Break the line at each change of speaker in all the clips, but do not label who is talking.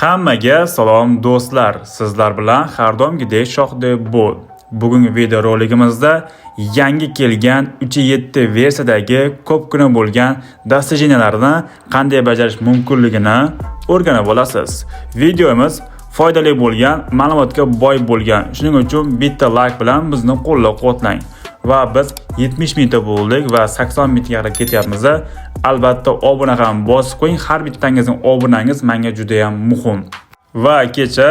Hammaga salom do'stlar. Sizlar bilan har doimgidek Shohdek bo'l. Bugungi video roligimizda yangi kelgan 3.7 versiyadagi ko'pgina bo'lgan dastajeniyalarni qanday bajarish mumkinligini o'rganib olasiz. Videomiz foydali bo'lgan, ma'lumotga boy bo'lgan. Shuning uchun bitta like bilan bizni qo'llab-quvvatlang. Va biz 70 mingta bo'ldik va 80 mingga qarab ketyapmiz. Albatta obuna ham bosib qo'ying. Har bittangizning obunangiz menga juda ham muhim. Va kecha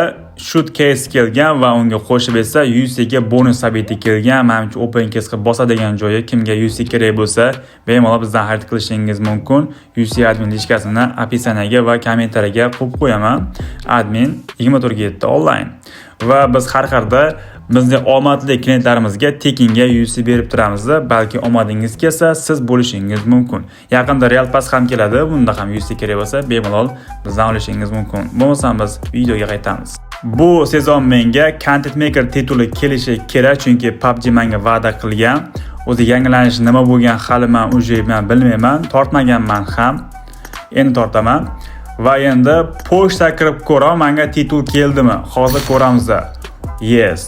Shootcase kelgan va unga qo'shib esa UC ga bonus sabiti kelgan. Menimcha OpenCase ga bosadigan joyi kimga UC kerak bo'lsa, bemalol bizdan xarid qilishingiz mumkin. UC admin lishkasini описаниеga va kommentariyaga qo'yib qo'yaman. Admin 24/7 onlayn. Va biz har qarda bizning omadli klientlarimizga tekinga UC berib turamiz. Balki omadingiz kelsa, siz bo'lishingiz mumkin. Yaqinda Real Pass ham keladi. Bunda ham UC kerak bo'lsa, bemalol bizdan olishingiz mumkin. Bo'lmasa biz videoga qaytamiz. Bu sezon menga Content Maker tituli kelishi kerak, chunki PUBG menga va'da qilgan. O'zi yangilanishi nima bo'lgan hali men men bilmayman, tortmaganman ham. Endi tortaman. Va endi pochta kirib ko'raman, menga titul keldimi? Hozir ko'ramiz. Yes.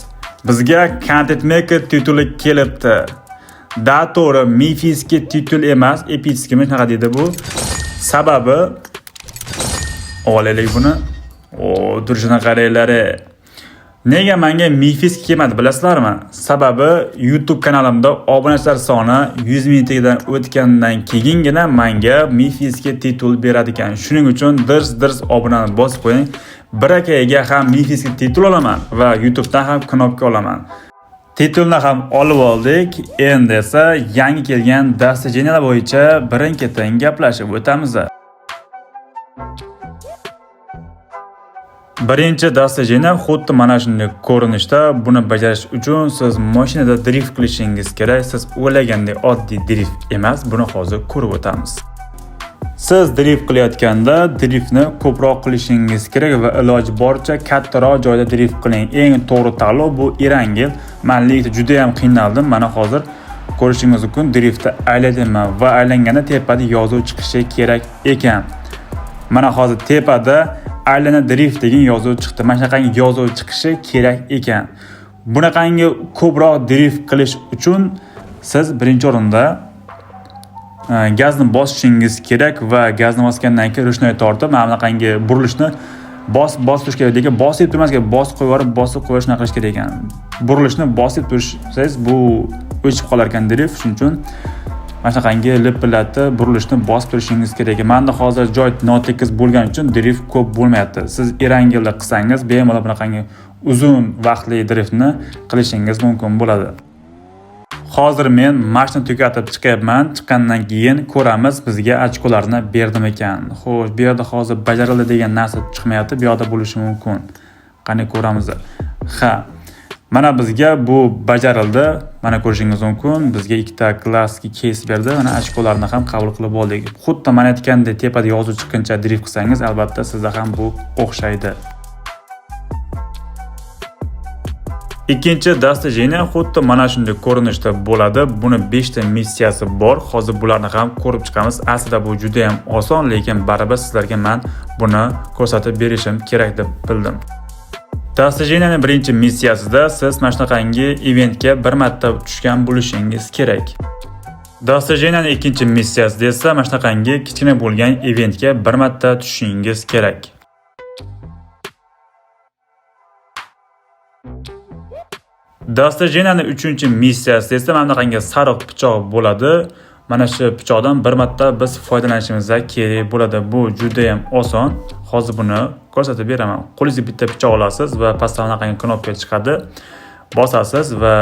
Bizga Content Maker tituli kelibdi. Da to'g'ri, mifskiy titul emas, epikmi shunaqa deydi bu. Sababi olaylik buni. Turishini qaranglar. Nega menga mifskiy kelmadi bilasizlarmi? Sababi YouTube kanalimda obunachilar soni 100 mingtadan o'tgandan keyingina menga mifskiy titul beradi ekan. Shuning uchun dirs obunani bosib qo'ying. Bir akaga ham mifskiy titul olaman va YouTubedan ham knopka olaman. Titulni ham olib oldik. Endi esa yangi kelgan dastajeniyalar bo'yicha birin-ketin gaplashib o'tamiz. Birinchi dastajeniya xuddi mana shunday ko'rinishda. Buni bajarish uchun siz mashinada drift qilishingiz kerak. Siz o'ylagandek oddiy drift emas, buni hozir ko'rib o'tamiz. Siz drift qilayotganda driftni ko'proq qilishingiz kerak va iloji boricha kattaroq joyda drift qiling. Eng to'g'ri tanlov bu Erangel. Men lekin juda ham qiynaldim. Mana hozir ko'rishingiz mumkin, driftda aylanaman va aylanganda tepada yozuv chiqishi kerak ekan. Mana hozir tepada aylana drift degan yozuv chiqdi. Mana shunaqangi yozuv chiqishi kerak ekan. Bunaqangi ko'proq drift qilish uchun siz birinchi o'rinda gazni bosishingiz kerak va gazni bosgandan keyin ruchnoy tortib, mana bunaqangi burilishni bosib kerak ekan. Bosib turmas kerak, bosib qo'yib shunaqa qilish kerak ekan. Burilishni bosib tursangiz bu o'chib qolar ekan drift. Shuning uchun mana shunaqangi lipillatib burilishni bosib turishingiz kerak ekan. Menda hozir joy notekis bo'lgani uchun drift ko'p bo'lmayapti. Siz Erangelda qilsangiz, bemalol bunaqangi uzun vaqtli driftni qilishingiz mumkin bo'ladi. Hozir men mashina tugatib chiqyapman. Chiqqandan keyin ko'ramiz bizga ochkolarni berdim ekan. Xo'sh, bu yerda hozir bajarildi degan narsa chiqmayapti. Bu yerda bo'lishi mumkin. Qani ko'ramiz. Ha. Mana bizga bu bajarildi. Mana ko'rishingiz mumkin. Bizga ikkita klassik case berdi. Mana ochkolarni ham qabul qilib oldik. Xuddi men aytgandek tepada yozuv chiqqancha drift qilsangiz, albatta sizda ham bu o'xshaydi. Ikkinchi dastajeniya xuddi mana shunday ko'rinishda bo'ladi. Buni 5 ta missiyasi bor. Hozir bularni ham ko'rib chiqamiz. Aslida bu juda ham oson, lekin baribir sizlarga men buni ko'rsatib berishim kerak deb bildim. Dastajeniyaning birinchi missiyasida siz mana shunaqangi eventga bir marta tushgan bo'lishingiz kerak. Dastajeniyaning ikkinchi missiyasida esa mana shunaqangi kichkina bo'lgan eventga bir marta tushishingiz kerak. Dastajeniyaning 3-missiyasi esa mana bunaqangi sariq pichoq bo'ladi. Mana shu pichoqdan bir marta biz foydalanishimiz kerak bo'ladi. Bu juda ham oson. Hozir buni ko'rsatib beraman. Qo'lingizga bitta pichoq olasiz va pastdan bunaqangi knopka chiqadi. Bosasiz va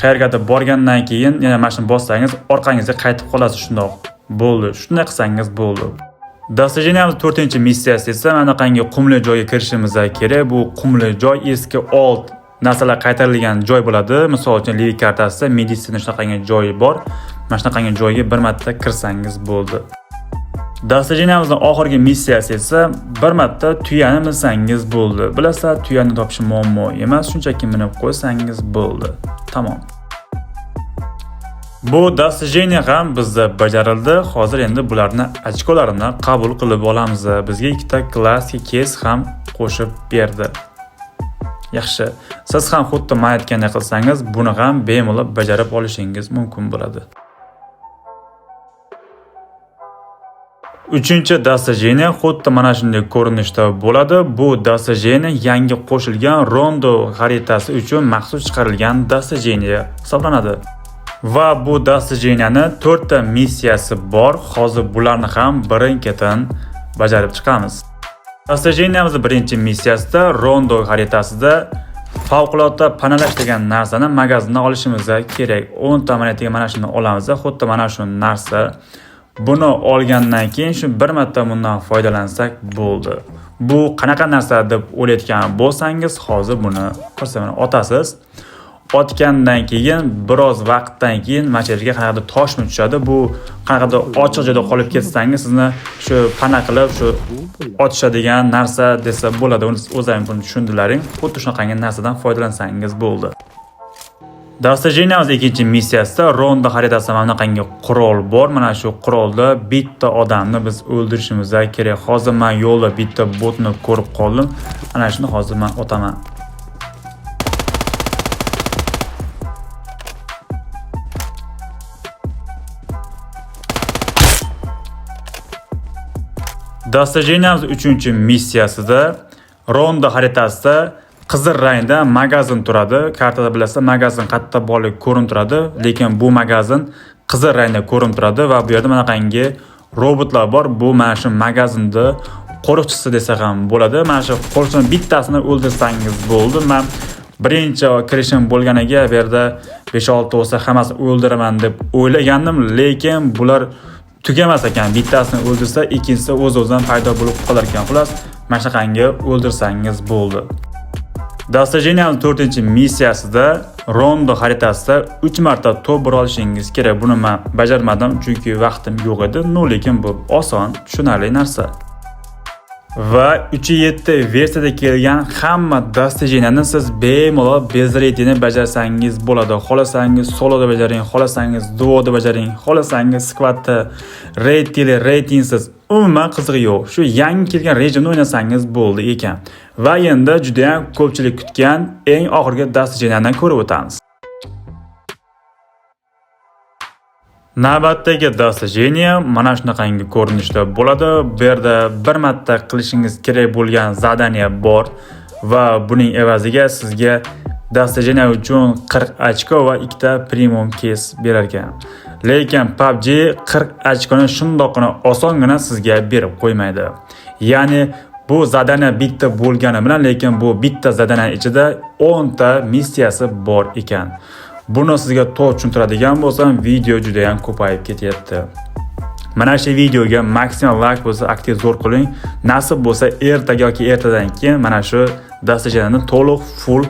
qayergadir borgandan keyin yana mana shuni bossangiz, orqangizga qaytib qolasiz shundoq. Bo'ldi. Shunday qilsangiz bo'ldi. Dastajeniyamiz 4-missiyasi esa mana bunaqangi qumli joyga kirishimiz kerak. Bu qumli joy eski old narsalar qaytarilgan joy bo'ladi. Misol uchun Livik kartasida meditsina shunaqangi joyi bor. Mana shunaqangi joyga bir marta kirsangiz bo'ldi. Dastajeniyamizning oxirgi missiyasi esa bir marta tuyani minsangiz bo'ldi. Bilasizlar, tuyani topish muammo emas, shunchaki minib qo'ysangiz bo'ldi. Tamom. Bu достижение ham bizda bajarildi. Hozir endi bularni ochkolarini qabul qilib olamiz. Bizga ikkita klassik kes ham qo'shib berdi. Yaxshi. Siz ham xuddi men aytgandek qilsangiz, buni ham bemalol bajarib olishingiz mumkin bo'ladi. Uchinchi достижение xuddi mana shunday ko'rinishda bo'ladi. Bu достижение yangi qo'shilgan rondo xaritasi uchun maxsus chiqarilgan достижение hisoblanadi. Va bu достижениeni 4 ta missiyasi bor. Hozir bularni ham birin-ketin bajarib chiqamiz. Достижениemiz birinchi missiyasida rondo xaritasida favqulodda panalash degan narsani magazindan olishimiz kerak. 10 ta monetaga mana shuni olamiz. Xuddi mana shu narsa. Buni olgandan keyin shu bir marta bundan foydalansak bo'ldi. Bu qanaqa narsa deb o'ylayotgan bo'lsangiz, hozir buni ko'rsataman. Otasiz. Otgandan keyin biroz vaqtdan keyin mana shu yerga qanaqadir toshmi tushadi. Bu qanaqadir ochiq joyda qolib ketsangiz, sizni shu pana qilib shu otishadigan narsa desa bo'ladi. O'zing buni tushundilaring. Xuddi shunaqangi narsadan foydalansangiz bo'ldi. Достижениemiz ikkinchi missiyasida ronda xaritasida mana bunaqangi qurol bor. Mana shu qurolda bitta odamni biz o'ldirishimiz kerak. Hozir men yo'lda bitta botni ko'rib qoldim. Ana shuni hozir men otaman. Достижениemiz 3-missiyasida ronda xaritasida qizil rangda magazin turadi. Kartada bilasizlar, magazin qayerda borligi ko'rinib turadi, lekin bu magazin qizil rangda ko'rinib turadi va bu yerda mana qangi robotlar bor. Bu mana shu magazinda qo'riqchisi desa ham bo'ladi. Mana shu qo'riqchining bittasini o'ldirsangiz bo'ldi. Men birinchi kirishim bo'lganiga bu yerda 5-6 bo'lsa hammasini o'ldiraman deb o'ylagandim, lekin bular tugamas ekan. Bittasini o'ldirsa, ikkinchisi o'z-o'zidan paydo bo'lib qolar ekan. Xullas, mana shunaqangi o'ldirsangiz bo'ldi. Достижениemiz 4-missiyasida rondo xaritasida 3 marta to'p olishingiz kerak. Buni men bajarmadim chunki vaqtim yo'q edi. Lekin bu oson, tushunarli narsa. Va 3.7 versiyada kelgan hamma достижениeni siz bemalol bezreytingni bajarsangiz bo'ladi. Xolasangiz soloda bajaring, xolasangiz duoda bajaring, xolasangiz squadda reytingsiz umuman qizig'i yo'q. Shu yangi kelgan rejimni o'ynasangiz bo'ldi ekan. Va endi juda ham ko'pchilik kutgan eng oxirgi достижениeni ko'rib o'tamiz. Navbatdagi достижение mana shunaqangi ko'rinishda bo'ladi. Bu yerda bir marta qilishingiz kerak bo'lgan zadaniya bor va buning evaziga sizga достижение uchun 40 ochko va 2 ta premium kes berar ekan. Lekin PUBG 40 ochkoni shundoqqina osongina sizga berib qo'ymaydi. Ya'ni bu zadaniya bitta bo'lgani bilan, lekin bu bitta zadaniya ichida 10 ta missiyasi bor ekan. Buni sizga to'g'ri tushuntiradigan bo'lsam, video juda ham ko'payib ketyapti. Mana shu videoga maksimal like bo'lsa aktiv zo'r qiling. Nasib bo'lsa ertaga yoki ertadan keyin mana shu достижениeni to'liq full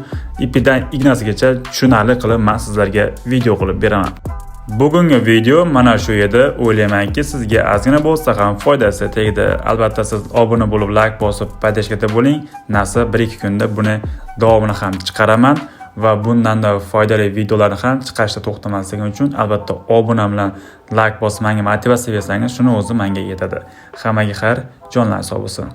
ipidan ignasigacha tushunarli qilib men sizlarga video qilib beraman. Bugungi video mana shu edi. O'ylaymanki, sizga ozgina bo'lsa ham foydasi tegdi. Albatta siz obuna bo'lib, like bosib, paydoshga bo'ling. Nasib 1-2 kunda buni davomini ham chiqaraman. Va bundan da foydali videolarni ham chiqarishda to'xtamasligim uchun albatta obuna bilan like bosib menga motivatsiya bersangiz, shuni o'zi menga yetadi. Hammaga xayr, jonlar sog' bo'lsin.